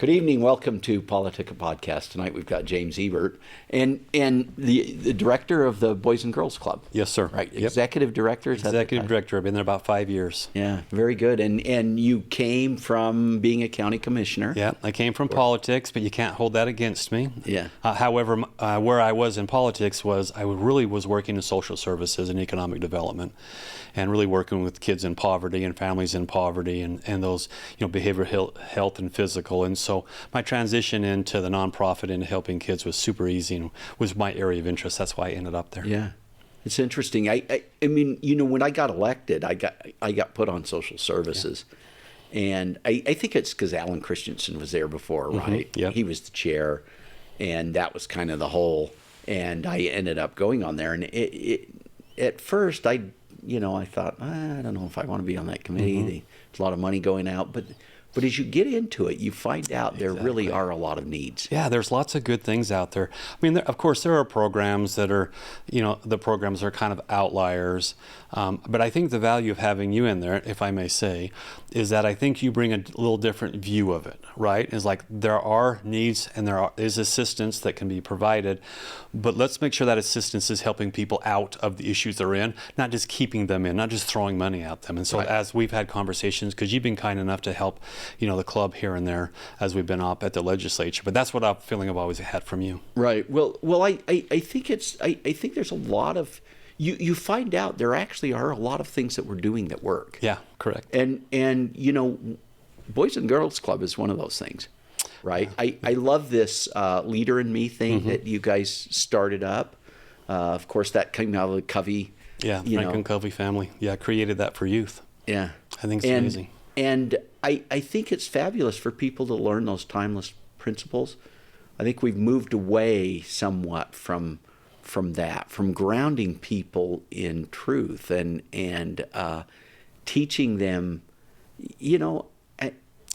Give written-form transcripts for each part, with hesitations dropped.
Good evening. Welcome to PoliticIt podcast. Tonight we've got James Ebert and the director of the Boys and Girls Club. Yes, sir. Right. Yep. Executive director. Executive director. I've been there about 5 years. Yeah, very good. And you came from being a county commissioner. Yeah, I came from politics, but you can't hold that against me. Yeah. However, where I was in politics was I really was working in social services and economic development, and really working with kids in poverty and families in poverty and those behavioral health and physical. And so my transition into the nonprofit into helping kids was super easy and was my area of interest. That's why I ended up there. Yeah. It's interesting. I mean, when I got elected, I got put on social services. Yeah. And I think it's because Alan Christensen was there before, right? Mm-hmm. Yep. He was the chair, and that was kind of the whole. And I ended up going on there. And at first, I thought, I don't know if I want to be on that committee. Mm-hmm. There's a lot of money going out. But as you get into it, you find out there Exactly. really are a lot of needs. Yeah, there's lots of good things out there. I mean, of course, there are programs that are, the programs are kind of outliers. But I think the value of having you in there, if I may say, is that I think you bring a little different view of it, right? It's like there are needs and there is assistance that can be provided, but let's make sure that assistance is helping people out of the issues they're in, not just keeping them in, not just throwing money at them. And so as we've had conversations, because you've been kind enough to help, the club here and there as we've been up at the legislature, but that's what I'm feeling I've always had from you. Right. Well, I think I think there's a lot of, you find out there actually are a lot of things that we're doing that work. Yeah, correct. And Boys and Girls Club is one of those things, right? Yeah. I love this Leader in Me thing mm-hmm. that you guys started up. Of course, that came out of the Covey. Yeah, Franklin Covey family. Yeah, created that for youth. Yeah. I think it's amazing. And I think it's fabulous for people to learn those timeless principles. I think we've moved away somewhat from that, from grounding people in truth and teaching them,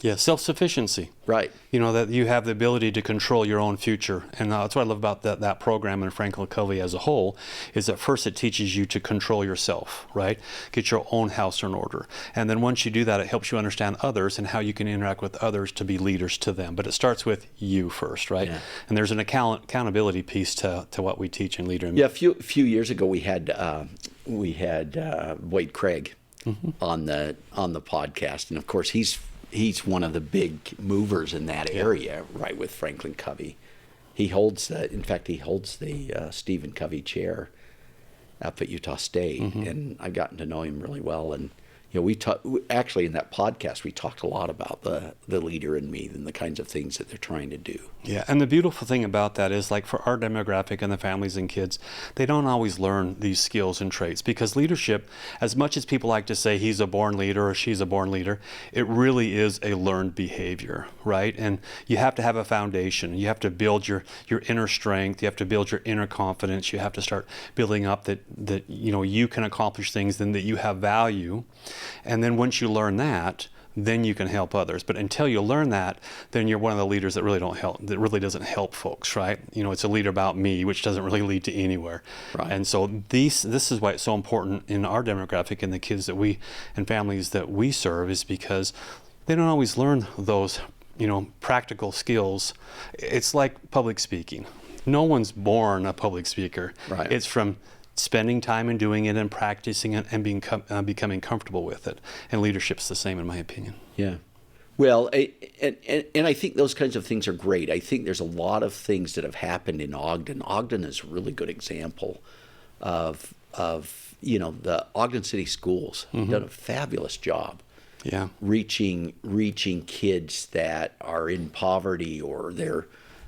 Yeah, self-sufficiency. Right. That you have the ability to control your own future. And that's what I love about that program and Franklin Covey as a whole, is that first it teaches you to control yourself, right? Get your own house in order. And then once you do that, it helps you understand others and how you can interact with others to be leaders to them. But it starts with you first, right? Yeah. And there's an accountability piece to what we teach in Leader in Me. Yeah, a few years ago we had Wade Craig mm-hmm. on the podcast. And of course he's one of the big movers in that area, right, with Franklin Covey. He holds the Stephen Covey chair up at Utah State, mm-hmm. and I've gotten to know him really well. And actually in that podcast we talked a lot about the Leader in Me and the kinds of things that they're trying to do. Yeah, and the beautiful thing about that is, like, for our demographic and the families and kids, they don't always learn these skills and traits, because leadership, as much as people like to say he's a born leader or she's a born leader, it really is a learned behavior, right? And you have to have a foundation. You have to build your inner strength. You have to build your inner confidence. You have to start building up that you can accomplish things and that you have value. And then once you learn that, then you can help others. But until you learn that, then you're one of the leaders that really doesn't help folks, right? It's a leader about me, which doesn't really lead to anywhere. Right. And so this is why it's so important in our demographic and the kids that and families that we serve, is because they don't always learn those, practical skills. It's like public speaking. No one's born a public speaker. Right. It's from spending time and doing it and practicing it and becoming comfortable with it. And leadership's the same, in my opinion. Yeah. Well, and I think those kinds of things are great. I think there's a lot of things that have happened in Ogden. Ogden is a really good example of the Ogden City Schools have mm-hmm. done a fabulous job. Yeah. Reaching kids that are in poverty, or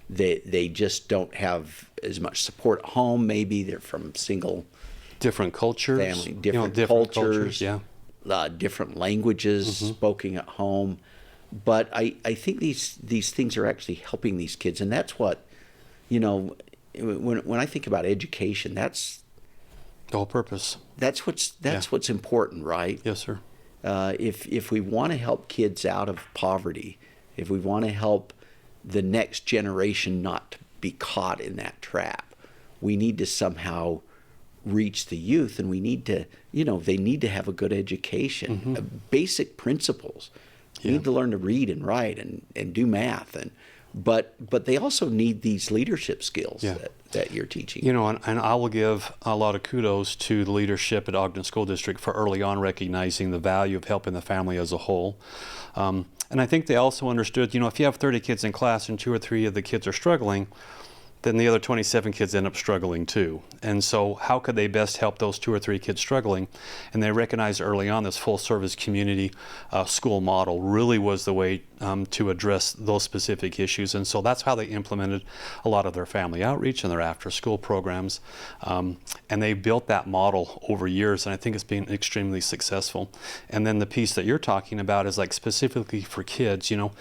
they just don't have as much support at home. Maybe they're from different cultures, family, different cultures, yeah, different languages mm-hmm. spoken at home. But I think these things are actually helping these kids, and that's what when I think about education, that's the whole purpose. That's what's important, right? Yes, sir. If we want to help kids out of poverty, if we want to help the next generation not to be caught in that trap, we need to somehow reach the youth, and we need to, they need to have a good education, mm-hmm. Basic principles. They need to learn to read and write and do math, but they also need these leadership skills that you're teaching. You know, and I will give a lot of kudos to the leadership at Ogden School District for early on recognizing the value of helping the family as a whole. And I think they also understood, you know, if you have 30 kids in class and 2 or 3 of the kids are struggling, then the other 27 kids end up struggling too. And so how could they best help those 2 or 3 kids struggling? And they recognized early on this full service community school model really was the way to address those specific issues. And so that's how they implemented a lot of their family outreach and their after school programs. And they built that model over years, and I think it's been extremely successful. And then the piece that you're talking about is like specifically for kids, you know,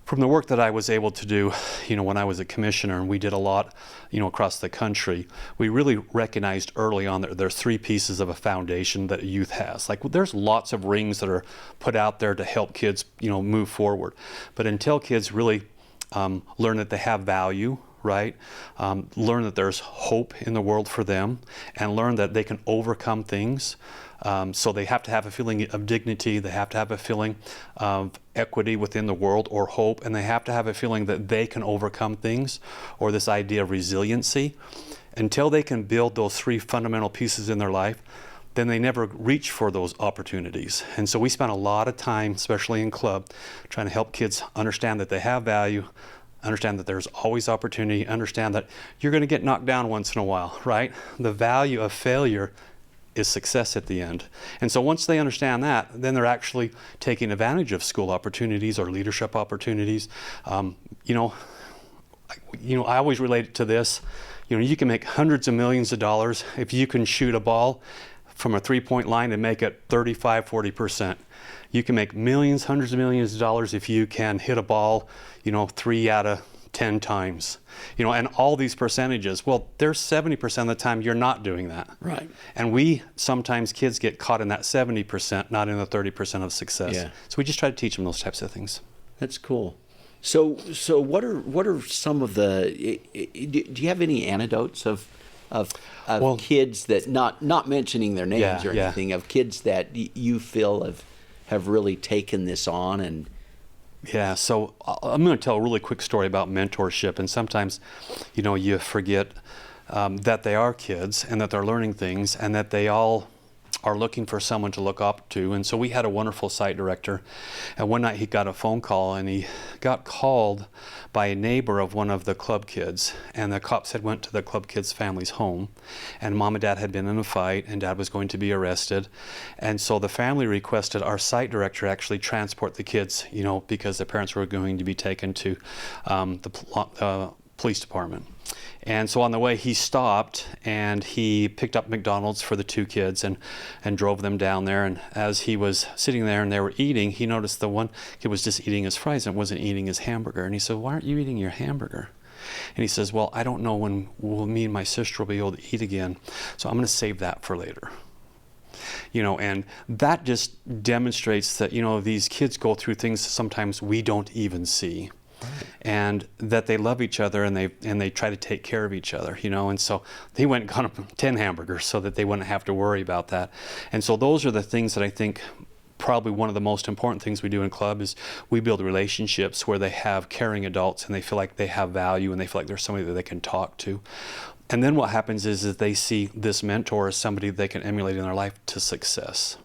from the work that I was able to do, you know, when I was a commissioner, and we did a lot, you know, across the country, we really recognized early on that there's 3 pieces of a foundation that youth has. Like, there's lots of rings that are put out there to help kids, you know, move forward. But until kids really learn that they have value, right? Learn that there's hope in the world for them, and learn that they can overcome things. So they have to have a feeling of dignity, they have to have a feeling of equity within the world, or hope, and they have to have a feeling that they can overcome things, or this idea of resiliency. Until they can build those 3 fundamental pieces in their life, then they never reach for those opportunities. And so we spent a lot of time, especially in club, trying to help kids understand that they have value, understand that there's always opportunity, understand that you're going to get knocked down once in a while, right? The value of failure is success at the end. And so once they understand that, then they're actually taking advantage of school opportunities or leadership opportunities. You know, I always relate it to this. You know, you can make hundreds of millions of dollars if you can shoot a ball from a 3-point line and make it 35, 40%. You can make millions, hundreds of millions of dollars if you can hit a ball, you know, 3 out of 10 times, you know, and all these percentages. Well, there's 70% of the time you're not doing that. Right. And sometimes kids get caught in that 70%, not in the 30% of success. Yeah. So we just try to teach them those types of things. That's cool. So what are some of the? Do you have any anecdotes of kids that not mentioning their names or anything, of kids that you feel have really taken this on? And yeah, so I'm going to tell a really quick story about mentorship. And sometimes, you know, you forget that they are kids and that they're learning things and that they all are looking for someone to look up to. And so we had a wonderful site director, and one night he got a phone call, and he got called by a neighbor of one of the club kids, and the cops had went to the club kids' family's home, and mom and dad had been in a fight, and dad was going to be arrested. And so the family requested our site director actually transport the kids, you know, because the parents were going to be taken to the police department. And so on the way, he stopped and he picked up McDonald's for the 2 kids and drove them down there. And as he was sitting there and they were eating, he noticed the one kid was just eating his fries and wasn't eating his hamburger. And he said, "Why aren't you eating your hamburger?" And he says, "Well, I don't know when me and my sister will be able to eat again, so I'm going to save that for later." You know, and that just demonstrates that, you know, these kids go through things sometimes we don't even see. And that they love each other and they try to take care of each other, you know. And so they went and got them 10 hamburgers so that they wouldn't have to worry about that. And so those are the things that I think probably one of the most important things we do in club is we build relationships where they have caring adults and they feel like they have value and they feel like there's somebody that they can talk to. And then what happens is that they see this mentor as somebody they can emulate in their life to success.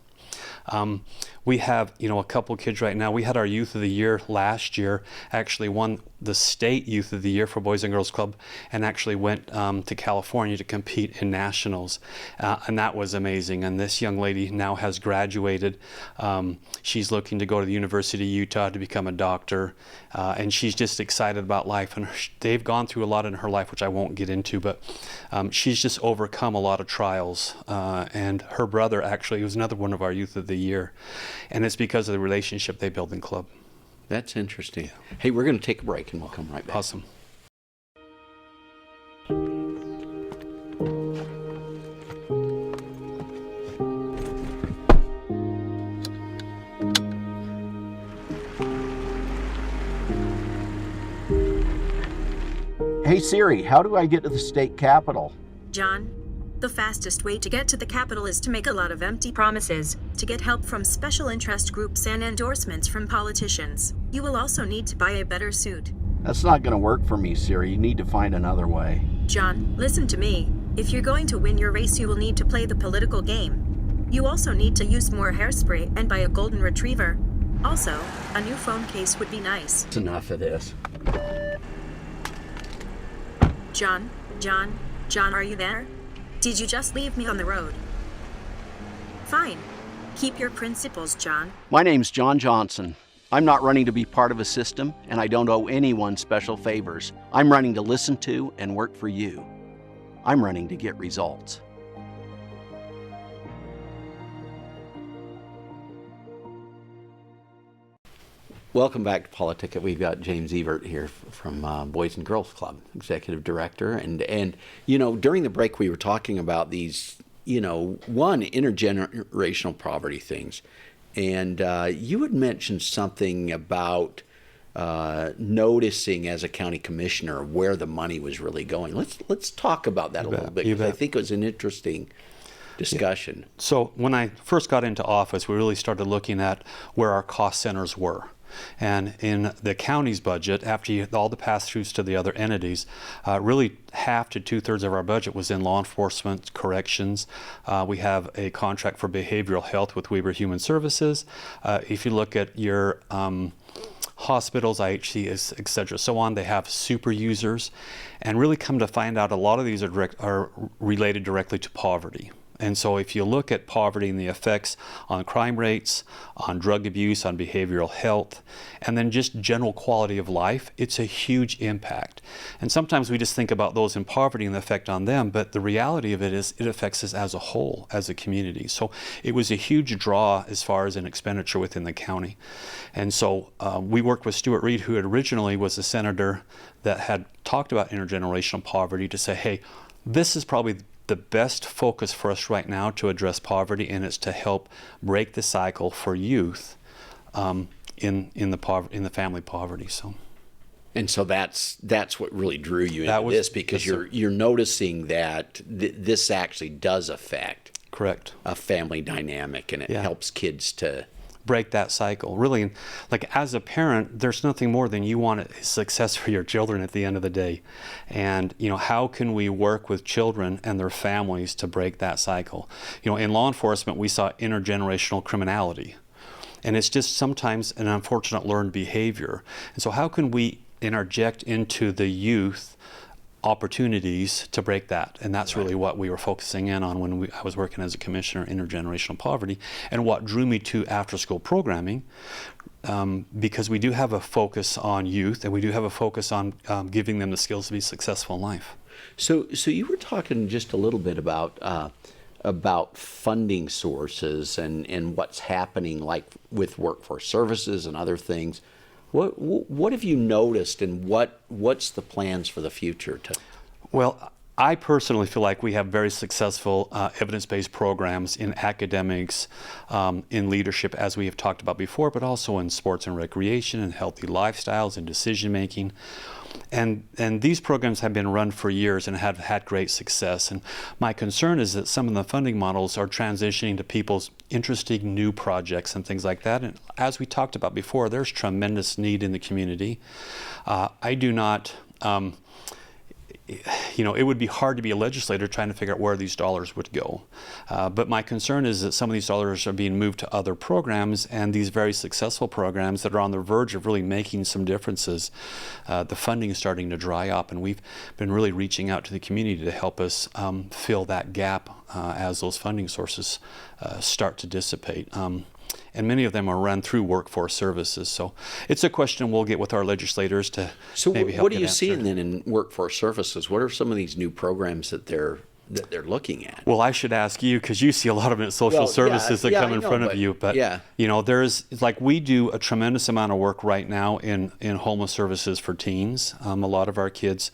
We have, you know, a couple kids right now. We had our Youth of the Year last year, actually won the state Youth of the Year for Boys and Girls Club, and actually went to California to compete in nationals. And that was amazing. And this young lady now has graduated. She's looking to go to the University of Utah to become a doctor. And she's just excited about life. And they've gone through a lot in her life, which I won't get into, but she's just overcome a lot of trials. And her brother actually was another one of our Youth of the Year. And it's because of the relationship they build in club. That's interesting. Hey, we're going to take a break and we'll come right back. Awesome. Hey Siri, how do I get to the state capitol? John, The fastest way to get to the capital is to make a lot of empty promises, to get help from special interest groups and endorsements from politicians. You will also need to buy a better suit. That's not going to work for me, Siri. You need to find another way. John, listen to me. If you're going to win your race, you will need to play the political game. You also need to use more hairspray and buy a golden retriever. Also, a new phone case would be nice. It's enough of this. John, are you there? Did you just leave me on the road? Fine. Keep your principles, John. My name's John Johnson. I'm not running to be part of a system, and I don't owe anyone special favors. I'm running to listen to and work for you. I'm running to get results. Welcome back to PoliticIt. We've got James Ebert here from Boys and Girls Club, Executive Director. And you know, during the break we were talking about these, intergenerational poverty things. And you had mentioned something about noticing as a county commissioner where the money was really going. Let's talk about that a little bit, because I think it was an interesting discussion. Yeah. So when I first got into office, we really started looking at where our cost centers were. And in the county's budget, after all the pass-throughs to the other entities, really half to two-thirds of our budget was in law enforcement, corrections. We have a contract for behavioral health with Weber Human Services. If you look at your hospitals, IHC, et cetera, so on, they have super users. And really come to find out, a lot of these are related directly to poverty. And so if you look at poverty and the effects on crime rates, on drug abuse, on behavioral health, and then just general quality of life, it's a huge impact. And sometimes we just think about those in poverty and the effect on them, but the reality of it is it affects us as a whole, as a community. So it was a huge draw as far as an expenditure within the county. And so we worked with Stuart Reed, who originally was a senator that had talked about intergenerational poverty, to say, hey, this is probably the best focus for us right now to address poverty, and it's to help break the cycle for youth in the family poverty. And so that's what really drew you into this, because you're noticing that this actually does affect a family dynamic, and it helps kids to break that cycle. Really, like as a parent, there's nothing more than you want success for your children at the end of the day. And, how can we work with children and their families to break that cycle? In law enforcement, we saw intergenerational criminality. And it's just sometimes an unfortunate learned behavior. And so how can we interject into the youth opportunities to break that? And that's really what we were focusing in on when I was working as a commissioner, intergenerational poverty, and what drew me to after-school programming, because we do have a focus on youth, and we do have a focus on giving them the skills to be successful in life. So you were talking just a little bit about funding sources and what's happening, like with workforce services and other things. What have you noticed, and what's the plans for the future? Well, I personally feel like we have very successful evidence-based programs in academics, in leadership, as we have talked about before, but also in sports and recreation, and healthy lifestyles, and decision-making. And these programs have been run for years and have had great success. And my concern is that some of the funding models are transitioning to people's interesting new projects and things like that. And as we talked about before, there's tremendous need in the community. I do not, it would be hard to be a legislator trying to figure out where these dollars would go. But my concern is that some of these dollars are being moved to other programs, and these very successful programs that are on the verge of really making some differences, the funding is starting to dry up, and we've been really reaching out to the community to help us fill that gap as those funding sources start to dissipate. And many of them are run through workforce services. So it's a question we'll get with our legislators to maybe help. So what are you seeing then in workforce services? What are some of these new programs that they're looking at? Well, I should ask you, because you see a lot of it in social services that come in front of you. But there's we do a tremendous amount of work right now in homeless services for teens. A lot of our kids,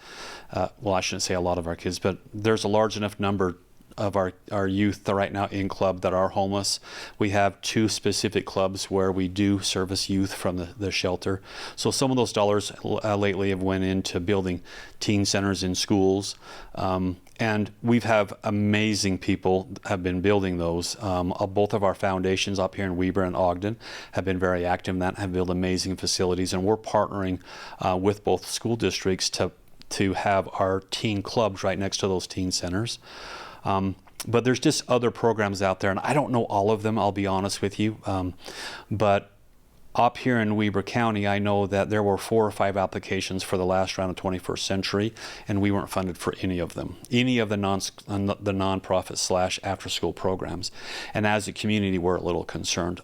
well, I shouldn't say a lot of our kids, but there's a large enough number of our youth right now in club that are homeless. We have 2 specific clubs where we do service youth from the shelter. So some of those dollars lately have went into building teen centers in schools. And we've have amazing people have been building those. Both of our foundations up here in Weber and Ogden have been very active in that, have built amazing facilities, and we're partnering with both school districts to have our teen clubs right next to those teen centers. But there's just other programs out there, and I don't know all of them, I'll be honest with you. But up here in Weber County, I know that there were 4 or 5 applications for the last round of 21st Century, and we weren't funded for any of them, any of the nonprofit / after-school programs. And as a community, we're a little concerned.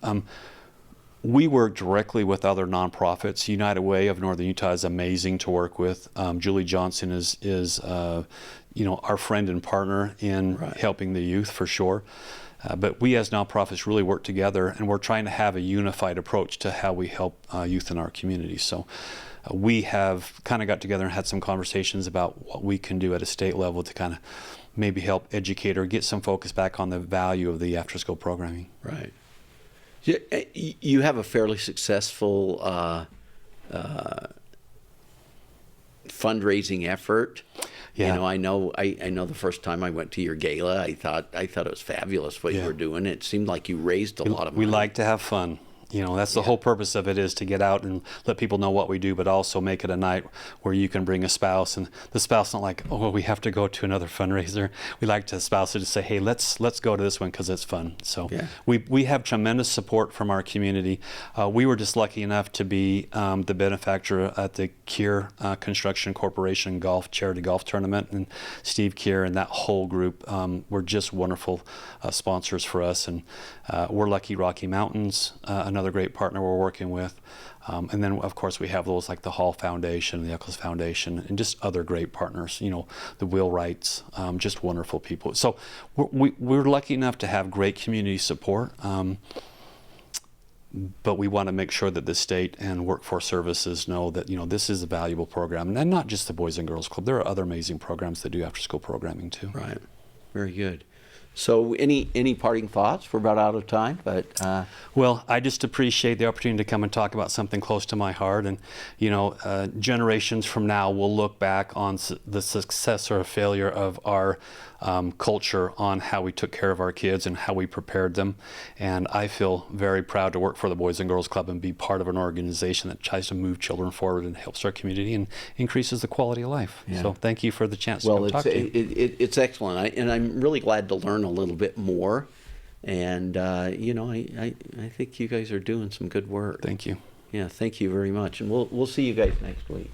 We work directly with other nonprofits. United Way of Northern Utah is amazing to work with. Julie Johnson is our friend and partner in helping the youth for sure. But we as nonprofits really work together, and we're trying to have a unified approach to how we help youth in our community. So we have kind of got together and had some conversations about what we can do at a state level to kind of maybe help educate or get some focus back on the value of the after-school programming. Right. You have a fairly successful fundraising effort. Yeah. I know the first time I went to your gala, I thought it was fabulous what you were doing. It seemed like you raised a lot of money. We like to have fun. That's the whole purpose of it, is to get out and let people know what we do, but also make it a night where you can bring a spouse, and the spouse not like, oh, we have to go to another fundraiser. We like to spouse to say, hey, let's go to this one because it's fun. So we have tremendous support from our community. We were just lucky enough to be the benefactor at the Kier Construction Corporation charity golf tournament, and Steve Kier and that whole group were just wonderful sponsors for us. And we're lucky Rocky Mountains, another great partner we're working with. And then, of course, we have those like the Hall Foundation, the Eccles Foundation, and just other great partners, the Wheelwrights, just wonderful people. So we're lucky enough to have great community support, but we want to make sure that the state and workforce services know that, this is a valuable program. And not just the Boys and Girls Club. There are other amazing programs that do after-school programming, too. Right. Very good. So any parting thoughts? We're about out of time, but well, I just appreciate the opportunity to come and talk about something close to my heart. And generations from now, we'll look back on the success or failure of our culture on how we took care of our kids and how we prepared them. And I feel very proud to work for the Boys and Girls Club and be part of an organization that tries to move children forward and helps our community and increases the quality of life. Yeah. So thank you for the chance to come talk to you. It's excellent, and I'm really glad to learn a little bit more. And I think you guys are doing some good work. Thank you. Yeah, thank you very much. And we'll see you guys next week.